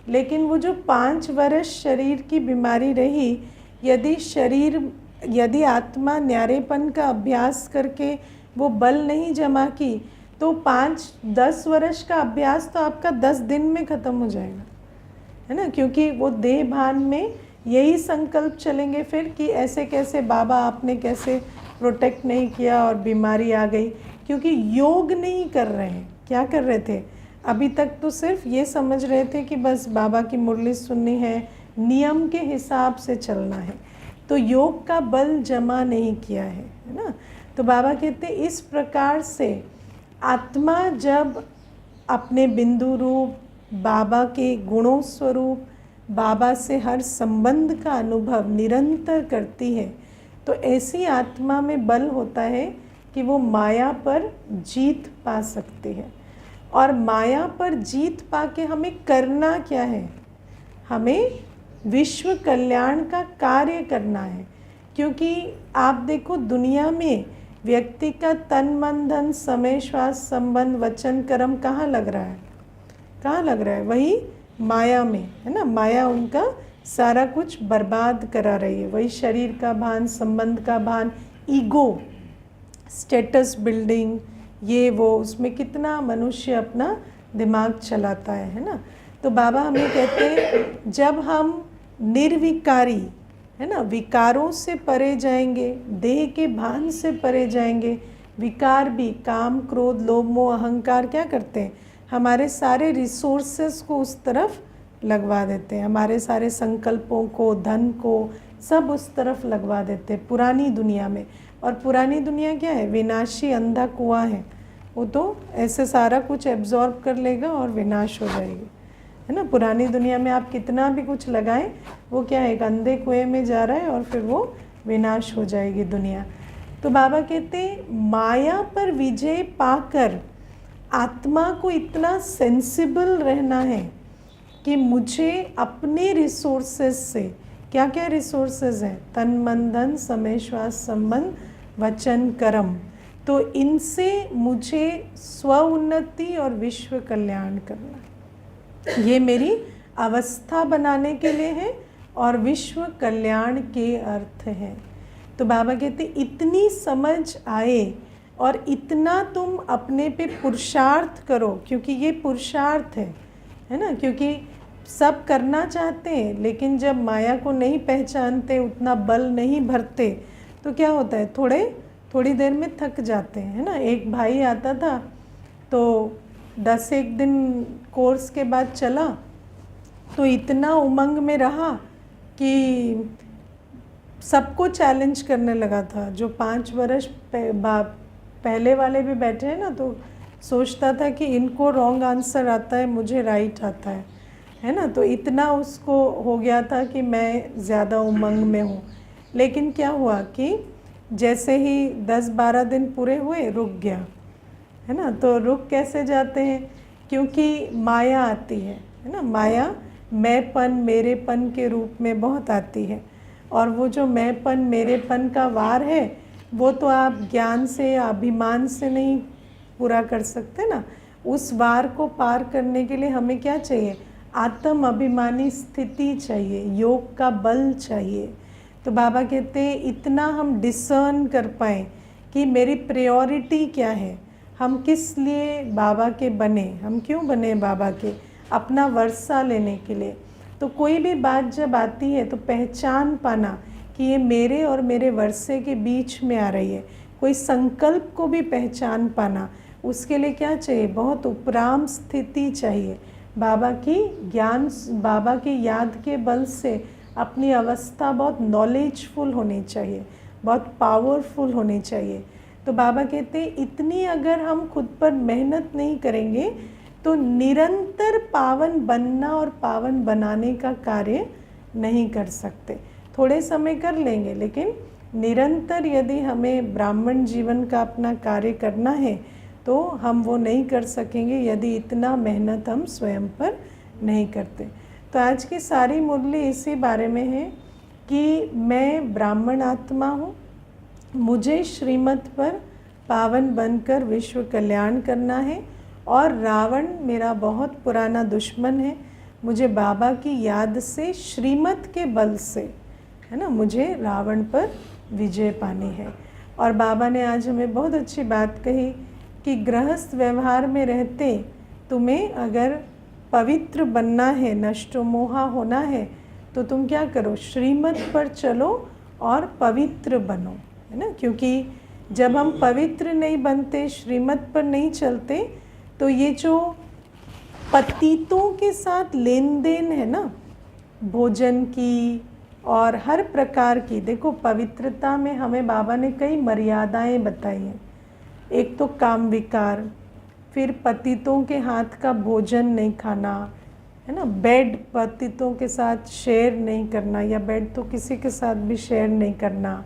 A: लेकिन वो जो 5 वर्ष शरीर की बीमारी रही, यदि शरीर यदि आत्मा न्यारेपन का अभ्यास करके वो बल नहीं जमा की तो 5-10 वर्ष का अभ्यास तो आपका 10 दिन में ख़त्म हो जाएगा, है ना। क्योंकि वो देह भान में यही संकल्प चलेंगे फिर कि ऐसे कैसे बाबा आपने कैसे प्रोटेक्ट नहीं किया और बीमारी आ गई, क्योंकि योग नहीं कर रहे हैं। क्या कर रहे थे अभी तक? तो सिर्फ ये समझ रहे थे कि बस बाबा की मुरली सुननी है, नियम के हिसाब से चलना है, तो योग का बल जमा नहीं किया है ना। तो बाबा कहते इस प्रकार से आत्मा जब अपने बिंदु रूप बाबा के गुणों स्वरूप बाबा से हर संबंध का अनुभव निरंतर करती है, तो ऐसी आत्मा में बल होता है कि वो माया पर जीत पा सकती है। और माया पर जीत पाके हमें करना क्या है? हमें विश्व कल्याण का कार्य करना है। क्योंकि आप देखो दुनिया में व्यक्ति का तन मन धन समय श्वास संबंध वचन कर्म कहाँ लग रहा है? कहाँ लग रहा है? वही माया में, है ना। माया उनका सारा कुछ बर्बाद करा रही है। वही शरीर का भान, संबंध का भान, ईगो, स्टेटस बिल्डिंग, ये वो, उसमें कितना मनुष्य अपना दिमाग चलाता है ना। तो बाबा हमें कहते हैं जब हम निर्विकारी, है ना, विकारों से परे जाएंगे, देह के भान से परे जाएंगे। विकार भी काम क्रोध लोभ मोह अहंकार क्या करते हैं? हमारे सारे रिसोर्सेस को उस तरफ लगवा देते हैं, हमारे सारे संकल्पों को, धन को, सब उस तरफ लगवा देते हैं पुरानी दुनिया में। और पुरानी दुनिया क्या है? विनाशी अंधा कुआं है। वो तो ऐसे सारा कुछ एब्जॉर्ब कर लेगा और विनाश हो जाएगी, है ना। पुरानी दुनिया में आप कितना भी कुछ लगाएं, वो क्या है? एक अंधे कुएं में जा रहा है और फिर वो विनाश हो जाएगी दुनिया। तो बाबा कहते हैं माया पर विजय पाकर आत्मा को इतना सेंसिबल रहना है कि मुझे अपने रिसोर्सेस से, क्या क्या रिसोर्सेज हैं? तन मन धन समय श्वास संबंध वचन कर्म, तो इनसे मुझे स्व उन्नति और विश्व कल्याण करना, ये मेरी अवस्था बनाने के लिए है और विश्व कल्याण के अर्थ है। तो बाबा कहते इतनी समझ आए और इतना तुम अपने पे पुरुषार्थ करो, क्योंकि ये पुरुषार्थ है ना। क्योंकि सब करना चाहते हैं लेकिन जब माया को नहीं पहचानते, उतना बल नहीं भरते, तो क्या होता है? थोड़ी देर में थक जाते हैं, है ना। एक भाई आता था तो 10-1 दिन कोर्स के बाद चला तो इतना उमंग में रहा कि सबको चैलेंज करने लगा था। जो 5 वर्ष पहले वाले भी बैठे हैं ना, तो सोचता था कि इनको रॉन्ग आंसर आता है, मुझे राइट आता है ना। तो इतना उसको हो गया था कि मैं ज़्यादा उमंग में हूँ। लेकिन क्या हुआ कि जैसे ही 10-12 दिन पूरे हुए रुक गया, है ना। तो रुक कैसे जाते हैं? क्योंकि माया आती है ना। माया मैंपन मेरेपन के रूप में बहुत आती है, और वो जो मैंपन मेरेपन का वार है वो तो आप ज्ञान से या अभिमान से नहीं पूरा कर सकते ना। उस वार को पार करने के लिए हमें क्या चाहिए? आत्म अभिमानी स्थिति चाहिए, योग का बल चाहिए। तो बाबा कहते हैं इतना हम डिसर्न कर पाएँ कि मेरी प्रायोरिटी क्या है, हम किस लिए बाबा के बने, हम क्यों बने बाबा के? अपना वर्षा लेने के लिए। तो कोई भी बात जब आती है तो पहचान पाना कि ये मेरे और मेरे वर्षे के बीच में आ रही है। कोई संकल्प को भी पहचान पाना, उसके लिए क्या चाहिए? बहुत उपराम स्थिति चाहिए। बाबा की ज्ञान, बाबा की याद के बल से अपनी अवस्था बहुत नॉलेजफुल होनी चाहिए, बहुत पावरफुल होनी चाहिए। तो बाबा कहते हैं इतनी अगर हम खुद पर मेहनत नहीं करेंगे तो निरंतर पावन बनना और पावन बनाने का कार्य नहीं कर सकते। थोड़े समय कर लेंगे लेकिन निरंतर यदि हमें ब्राह्मण जीवन का अपना कार्य करना है तो हम वो नहीं कर सकेंगे यदि इतना मेहनत हम स्वयं पर नहीं करते। तो आज की सारी मुरली इसी बारे में है कि मैं ब्राह्मण आत्मा हूँ, मुझे श्रीमत पर पावन बनकर विश्व कल्याण करना है, और रावण मेरा बहुत पुराना दुश्मन है। मुझे बाबा की याद से, श्रीमत के बल से, है ना, मुझे रावण पर विजय पानी है। और बाबा ने आज हमें बहुत अच्छी बात कही कि गृहस्थ व्यवहार में रहते तुम्हें अगर पवित्र बनना है, नष्टो मोहा होना है, तो तुम क्या करो, श्रीमत पर चलो और पवित्र बनो, है ना। क्योंकि जब हम पवित्र नहीं बनते, श्रीमत पर नहीं चलते, तो ये जो पतितों के साथ लेन देन है ना, भोजन की और हर प्रकार की, देखो पवित्रता में हमें बाबा ने कई मर्यादाएं बताई हैं। एक तो काम विकार, फिर पतितों के हाथ का भोजन नहीं खाना, है ना, बेड पतितों के साथ शेयर नहीं करना, या बेड तो किसी के साथ भी शेयर नहीं करना।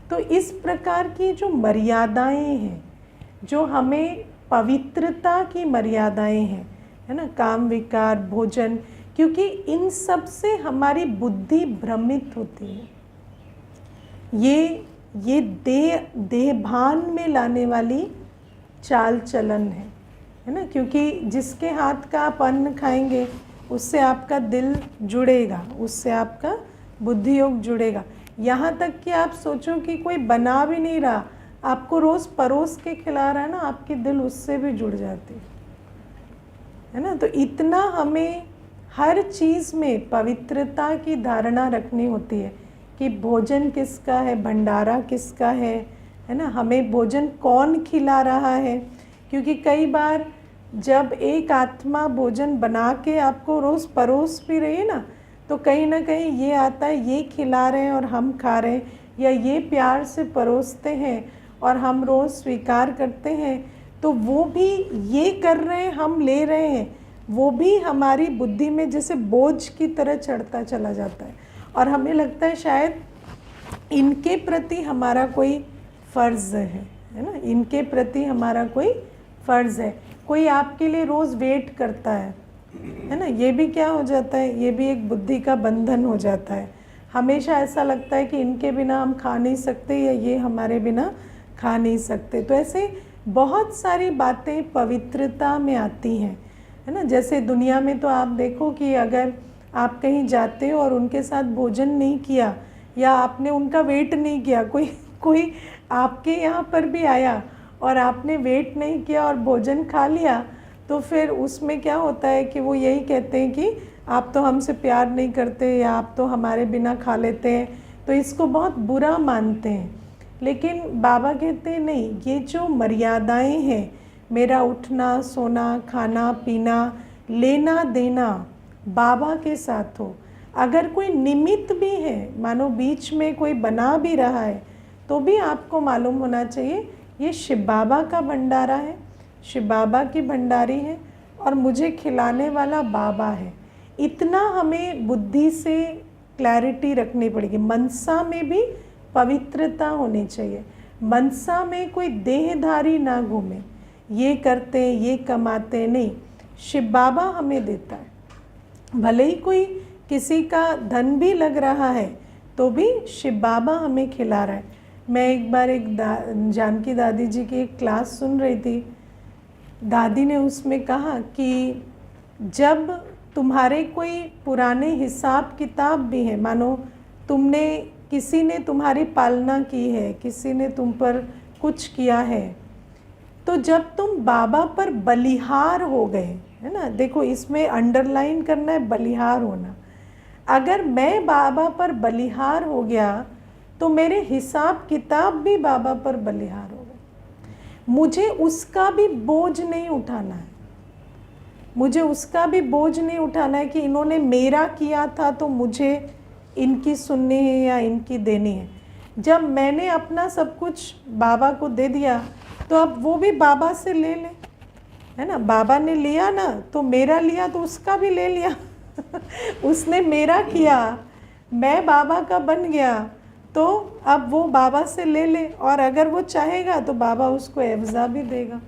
A: तो इस प्रकार की जो मर्यादाएं हैं, जो हमें पवित्रता की मर्यादाएं हैं, है ना, काम विकार, भोजन, क्योंकि इन सब से हमारी बुद्धि भ्रमित होती है। ये देहभान में लाने वाली चाल चलन है ना। क्योंकि जिसके हाथ का आप अन्न खाएंगे उससे आपका दिल जुड़ेगा, उससे आपका बुद्धि योग जुड़ेगा। यहाँ तक कि आप सोचो कि कोई बना भी नहीं रहा, आपको रोज़ परोस के खिला रहा है ना, आपकी दिल उससे भी जुड़ जाती है ना। तो इतना हमें हर चीज़ में पवित्रता की धारणा रखनी होती है कि भोजन किसका है, भंडारा किसका है ना, हमें भोजन कौन खिला रहा है। क्योंकि कई बार जब एक आत्मा भोजन बना के आपको रोज़ परोस भी रही है ना, तो कहीं ना कहीं ये आता है, ये खिला रहे हैं और हम खा रहे हैं, या ये प्यार से परोसते हैं और हम रोज़ स्वीकार करते हैं, तो वो भी ये कर रहे हैं, हम ले रहे हैं, वो भी हमारी बुद्धि में जैसे बोझ की तरह चढ़ता चला जाता है। और हमें लगता है शायद इनके प्रति हमारा कोई फ़र्ज़ है ना, इनके प्रति हमारा कोई फ़र्ज़ है। कोई आपके लिए रोज़ वेट करता है ना, ये भी क्या हो जाता है, ये भी एक बुद्धि का बंधन हो जाता है। हमेशा ऐसा लगता है कि इनके बिना हम खा नहीं सकते, या ये हमारे बिना खा नहीं सकते। तो ऐसे बहुत सारी बातें पवित्रता में आती हैं, है ना। जैसे दुनिया में तो आप देखो कि अगर आप कहीं जाते हो और उनके साथ भोजन नहीं किया, या आपने उनका वेट नहीं किया, कोई आपके यहाँ पर भी आया और आपने वेट नहीं किया और भोजन खा लिया, तो फिर उसमें क्या होता है कि वो यही कहते हैं कि आप तो हमसे प्यार नहीं करते, या आप तो हमारे बिना खा लेते हैं, तो इसको बहुत बुरा मानते हैं। लेकिन बाबा कहते हैं नहीं, ये जो मर्यादाएं हैं, मेरा उठना, सोना, खाना पीना, लेना देना बाबा के साथ हो। अगर कोई निमित्त भी है, मानो बीच में कोई बना भी रहा है, तो भी आपको मालूम होना चाहिए ये शिव बाबा का भंडारा है, शिव बाबा की भंडारी है, और मुझे खिलाने वाला बाबा है। इतना हमें बुद्धि से क्लैरिटी रखनी पड़ेगी। मनसा में भी पवित्रता होनी चाहिए। मनसा में कोई देहधारी ना घूमे, ये करते ये कमाते नहीं, शिव बाबा हमें देता है। भले ही कोई किसी का धन भी लग रहा है, तो भी शिव बाबा हमें खिला रहा है। मैं एक बार जानकी दादी जी की एक क्लास सुन रही थी। दादी ने उसमें कहा कि जब तुम्हारे कोई पुराने हिसाब किताब भी हैं, मानो किसी ने तुम्हारी पालना की है, किसी ने तुम पर कुछ किया है, तो जब तुम बाबा पर बलिहार हो गए, है ना, देखो इसमें अंडरलाइन करना है बलिहार होना। अगर मैं बाबा पर बलिहार हो गया, तो मेरे हिसाब किताब भी बाबा पर बलिहार हो गए। मुझे उसका भी बोझ नहीं उठाना है, मुझे उसका भी बोझ नहीं उठाना है कि इन्होंने मेरा किया था तो मुझे इनकी सुननी है या इनकी देनी है। जब मैंने अपना सब कुछ बाबा को दे दिया, तो अब वो भी बाबा से ले ले, है ना। बाबा ने लिया ना, तो मेरा लिया तो उसका भी ले लिया उसने मेरा किया, मैं बाबा का बन गया, तो अब वो बाबा से ले ले, और अगर वो चाहेगा तो बाबा उसको एवज़ा भी देगा।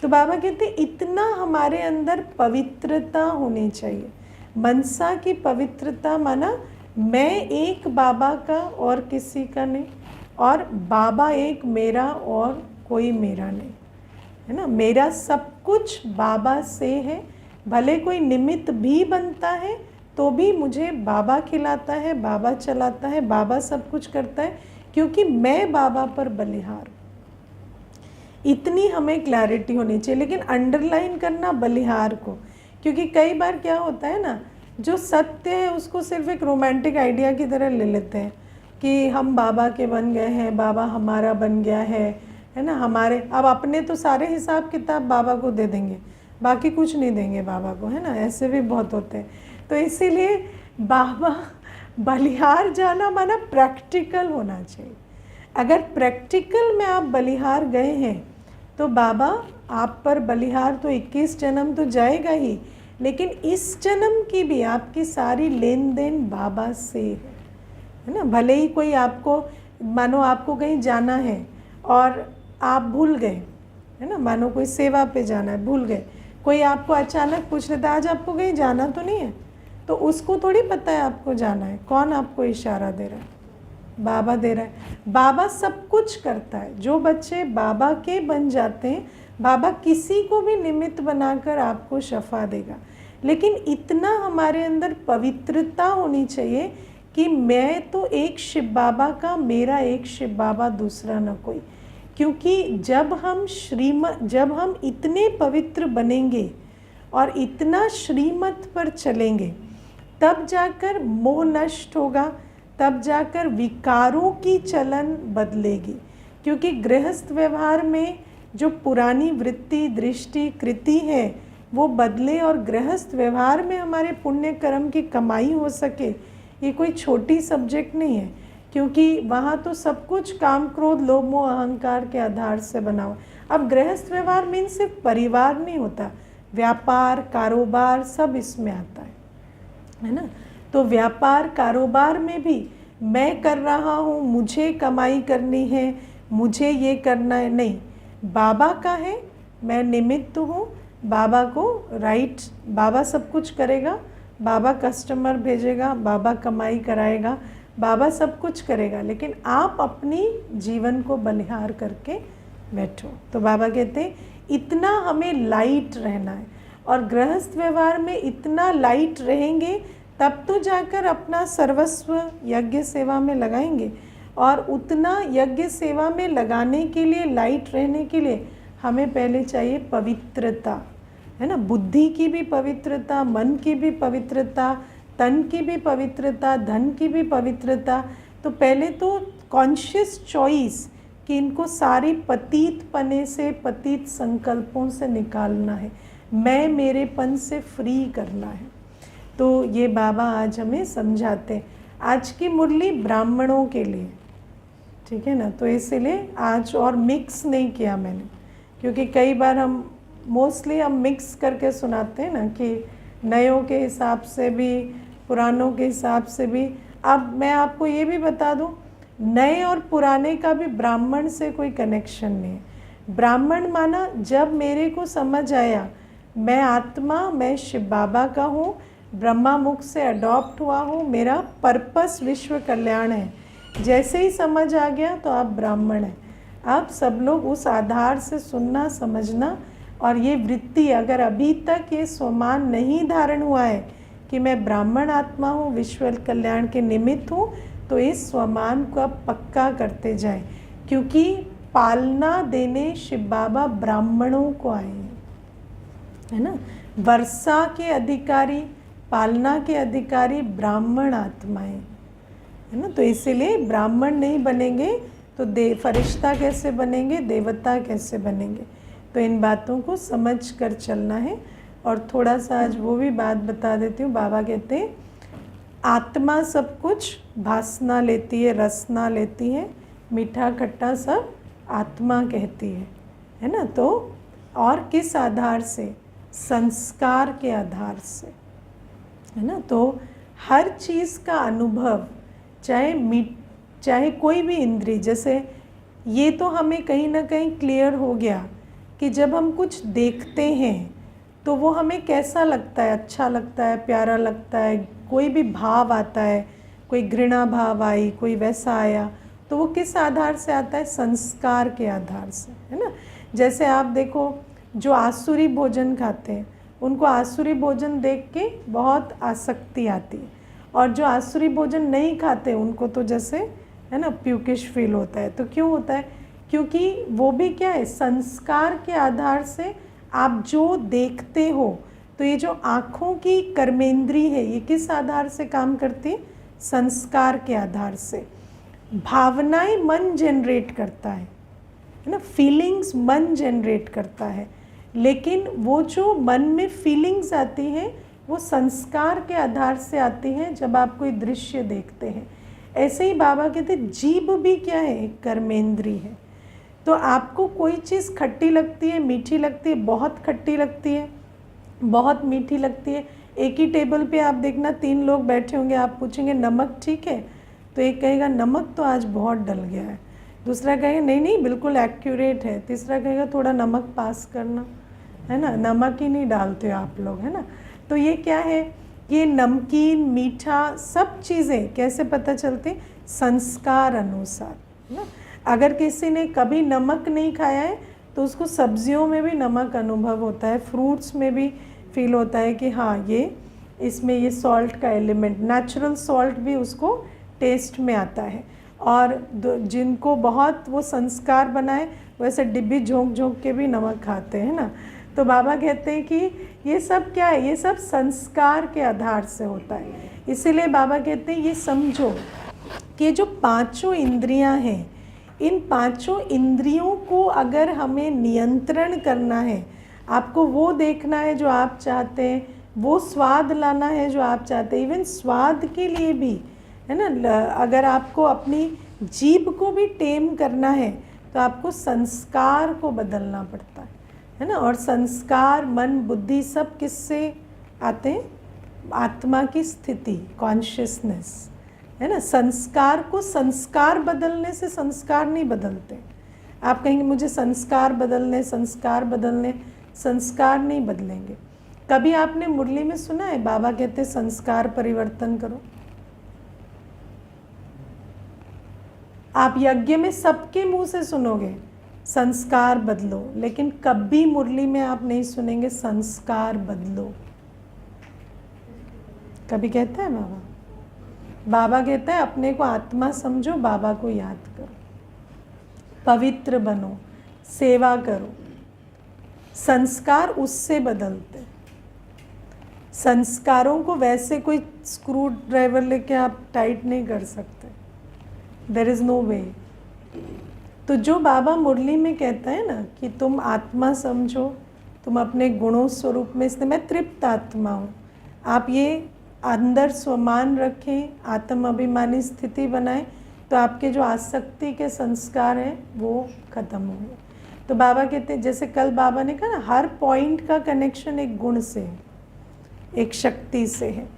A: तो बाबा कहते इतना हमारे अंदर पवित्रता होनी चाहिए। मनसा की पवित्रता माना मैं एक बाबा का और किसी का नहीं, और बाबा एक मेरा और कोई मेरा नहीं, है ना। मेरा सब कुछ बाबा से है। भले कोई निमित्त भी बनता है, तो भी मुझे बाबा खिलाता है, बाबा चलाता है, बाबा सब कुछ करता है। क्योंकि मैं बाबा पर बलिहार हूँ। इतनी हमें क्लैरिटी होनी चाहिए, लेकिन अंडरलाइन करना बलिहार को, क्योंकि कई बार क्या होता है ना, जो सत्य है उसको सिर्फ एक रोमांटिक आइडिया की तरह ले लेते हैं कि हम बाबा के बन गए हैं, बाबा हमारा बन गया है ना, हमारे। अब अपने तो सारे हिसाब किताब बाबा को दे देंगे, बाकी कुछ नहीं देंगे बाबा को, है ना, ऐसे भी बहुत होते हैं। तो इसीलिए बाबा बलिहार जाना माना प्रैक्टिकल होना चाहिए। अगर प्रैक्टिकल में आप बलिहार गए हैं तो बाबा आप पर बलिहार तो 21 जन्म तो जाएगा ही, लेकिन इस जन्म की भी आपकी सारी लेन देन बाबा से है ना। भले ही कोई आपको, मानो आपको कहीं जाना है और आप भूल गए, है ना, मानो कोई सेवा पे जाना है, भूल गए, कोई आपको अचानक पूछ लेता है आज आपको कहीं जाना तो नहीं है, तो उसको थोड़ी पता है आपको जाना है। कौन आपको इशारा दे रहा है? बाबा दे रहा है। बाबा सब कुछ करता है। जो बच्चे बाबा के बन जाते हैं, बाबा किसी को भी निमित्त बनाकर आपको शफा देगा। लेकिन इतना हमारे अंदर पवित्रता होनी चाहिए कि मैं तो एक शिव बाबा का, मेरा एक शिव बाबा, दूसरा न कोई। क्योंकि जब हम इतने पवित्र बनेंगे और इतना श्रीमत पर चलेंगे, तब जाकर मोह नष्ट होगा, तब जाकर विकारों की चलन बदलेगी। क्योंकि गृहस्थ व्यवहार में जो पुरानी वृत्ति, दृष्टि, कृति है वो बदले और गृहस्थ व्यवहार में हमारे पुण्य कर्म की कमाई हो सके, ये कोई छोटी सब्जेक्ट नहीं है। क्योंकि वहाँ तो सब कुछ काम, क्रोध, लोभ, मोह, अहंकार के आधार से बना हुआ। अब गृहस्थ व्यवहार मीन सिर्फ परिवार नहीं होता, व्यापार, कारोबार सब इसमें आता है ना। तो व्यापार, कारोबार में भी मैं कर रहा हूँ, मुझे कमाई करनी है, मुझे ये करना है, नहीं, बाबा का है, मैं निमित्त हूँ। बाबा को बाबा सब कुछ करेगा, बाबा कस्टमर भेजेगा, बाबा कमाई कराएगा, बाबा सब कुछ करेगा, लेकिन आप अपनी जीवन को बलिहार करके बैठो। तो बाबा कहते हैं इतना हमें लाइट रहना है, और गृहस्थ व्यवहार में इतना लाइट रहेंगे तब तो जाकर अपना सर्वस्व यज्ञ सेवा में लगाएंगे। और उतना यज्ञ सेवा में लगाने के लिए, लाइट रहने के लिए हमें पहले चाहिए पवित्रता, है ना। बुद्धि की भी पवित्रता, मन की भी पवित्रता, तन की भी पवित्रता, धन की भी पवित्रता। तो पहले तो कॉन्शियस चॉइस कि इनको सारी पतित पने से, पतित संकल्पों से निकालना है, मैं मेरेपन से फ्री करना है। तो ये बाबा आज हमें समझाते हैं। आज की मुरली ब्राह्मणों के लिए, ठीक है ना, तो इसीलिए आज और मिक्स नहीं किया मैंने, क्योंकि कई बार हम मोस्टली मिक्स करके सुनाते हैं ना, कि नयों के हिसाब से भी, पुरानों के हिसाब से भी। अब मैं आपको ये भी बता दूं, नए और पुराने का भी ब्राह्मण से कोई कनेक्शन नहीं है। ब्राह्मण माना जब मेरे को समझ आया मैं आत्मा, मैं शिव बाबा का हूँ, ब्रह्मा मुख से अडॉप्ट हुआ हूँ, मेरा पर्पस विश्व कल्याण है, जैसे ही समझ आ गया तो आप ब्राह्मण हैं। आप सब लोग उस आधार से सुनना, समझना, और ये वृत्ति अगर अभी तक ये स्वमान नहीं धारण हुआ है कि मैं ब्राह्मण आत्मा हूँ, विश्व कल्याण के निमित्त हूँ, तो इस स्वमान को आप पक्का करते जाएं, क्योंकि पालना देने शिव बाबा ब्राह्मणों को आए हैं, है ना। वर्षा के अधिकारी, पालना के अधिकारी ब्राह्मण आत्माएं, है ना। तो इसीलिए ब्राह्मण नहीं बनेंगे तो फरिश्ता कैसे बनेंगे, देवता कैसे बनेंगे। तो इन बातों को समझ कर चलना है। और थोड़ा सा आज वो भी बात बता देती हूँ। बाबा कहते हैं आत्मा सब कुछ भासना लेती है, रसना लेती है, मीठा खट्टा सब आत्मा कहती है ना। तो और किस आधार से? संस्कार के आधार से, है ना। तो हर चीज़ का अनुभव, चाहे कोई भी इंद्री, जैसे ये तो हमें कहीं ना कहीं क्लियर हो गया कि जब हम कुछ देखते हैं तो वो हमें कैसा लगता है, अच्छा लगता है, प्यारा लगता है, कोई भी भाव आता है, कोई घृणा भाव आई, कोई वैसा आया, तो वो किस आधार से आता है? संस्कार के आधार से, है ना। जैसे आप देखो जो आसुरी भोजन खाते हैं उनको आसुरी भोजन देख के बहुत आसक्ति आती है, और जो आसुरी भोजन नहीं खाते उनको तो जैसे है ना, प्यूकिश फील होता है। तो क्यों होता है? क्योंकि वो भी क्या है, संस्कार के आधार से आप जो देखते हो, तो ये जो आँखों की कर्मेंद्री है ये किस आधार से काम करती है? संस्कार के आधार से। भावनाएं मन जनरेट करता है ना, फीलिंग्स मन जनरेट करता है, लेकिन वो जो मन में फीलिंग्स आती हैं वो संस्कार के आधार से आती हैं जब आप कोई दृश्य देखते हैं। ऐसे ही बाबा कहते हैं जीभ भी क्या है? एक कर्मेंद्री है। तो आपको कोई चीज़ खट्टी लगती है, मीठी लगती है, बहुत खट्टी लगती है, बहुत मीठी लगती है। एक ही टेबल पे आप देखना 3 लोग बैठे होंगे, आप पूछेंगे नमक ठीक है, तो एक कहेगा नमक तो आज बहुत डल गया है, दूसरा कहेगा नहीं नहीं बिल्कुल एक्यूरेट है, तीसरा कहेगा थोड़ा नमक पास करना, है ना, नमक ही नहीं डालते हो आप लोग, है ना। तो ये क्या है? ये नमकीन मीठा सब चीज़ें कैसे पता चलती? संस्कार अनुसार, है ना। अगर किसी ने कभी नमक नहीं खाया है तो उसको सब्जियों में भी नमक अनुभव होता है, फ्रूट्स में भी फील होता है कि हाँ ये इसमें ये सॉल्ट का एलिमेंट, नेचुरल सॉल्ट भी उसको टेस्ट में आता है। और जिनको बहुत वो संस्कार बनाए वैसे डिब्बी झोंक झोंक के भी नमक खाते हैं ना। तो बाबा कहते हैं कि ये सब क्या है? ये सब संस्कार के आधार से होता है। इसीलिए बाबा कहते हैं ये समझो कि जो 5 इंद्रियां हैं, इन 5 इंद्रियों को अगर हमें नियंत्रण करना है, आपको वो देखना है जो आप चाहते हैं, वो स्वाद लाना है जो आप चाहते हैं, इवन स्वाद के लिए भी, है ना, अगर आपको अपनी जीभ को भी टेम करना है तो आपको संस्कार को बदलना पड़ता है ना। और संस्कार मन बुद्धि सब किससे आते हैं? आत्मा की स्थिति, कॉन्शियसनेस, है ना। संस्कार को संस्कार बदलने से संस्कार नहीं बदलते। आप कहेंगे मुझे संस्कार बदलने, संस्कार बदलने, संस्कार नहीं बदलेंगे। कभी आपने मुरली में सुना है बाबा कहते संस्कार परिवर्तन करो? आप यज्ञ में सबके मुंह से सुनोगे संस्कार बदलो, लेकिन कभी मुरली में आप नहीं सुनेंगे संस्कार बदलो। कभी कहता है बाबा? बाबा कहता है अपने को आत्मा समझो, बाबा को याद करो, पवित्र बनो, सेवा करो। संस्कार उससे बदलते। संस्कारों को वैसे कोई स्क्रू ड्राइवर लेके आप टाइट नहीं कर सकते, देयर इज़ नो वे। तो जो बाबा मुरली में कहता है ना कि तुम आत्मा समझो, तुम अपने गुणों स्वरूप में, इसलिए मैं तृप्त आत्मा हूँ, आप ये अंदर स्वमान रखें, आत्म अभिमानी स्थिति बनाएं, तो आपके जो आसक्ति के संस्कार हैं वो ख़त्म होंगे। तो बाबा कहते हैं, जैसे कल बाबा ने कहा ना, हर पॉइंट का कनेक्शन एक गुण से है, एक शक्ति से है।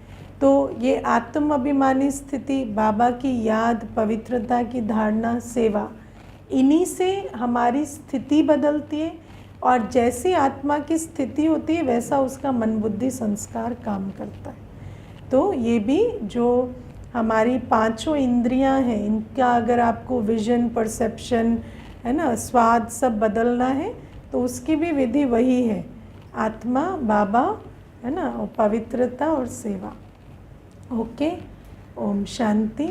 A: तो ये आत्म अभिमानी स्थिति, बाबा की याद, पवित्रता की धारणा, सेवा, इन्हीं से हमारी स्थिति बदलती है। और जैसी आत्मा की स्थिति होती है वैसा उसका मन बुद्धि संस्कार काम करता है। तो ये भी जो हमारी 5 इंद्रियां हैं, इनका अगर आपको विजन, परसेप्शन, है ना, स्वाद सब बदलना है तो उसकी भी विधि वही है, आत्मा, बाबा, है ना, और पवित्रता और सेवा। ओके, ओम शांति।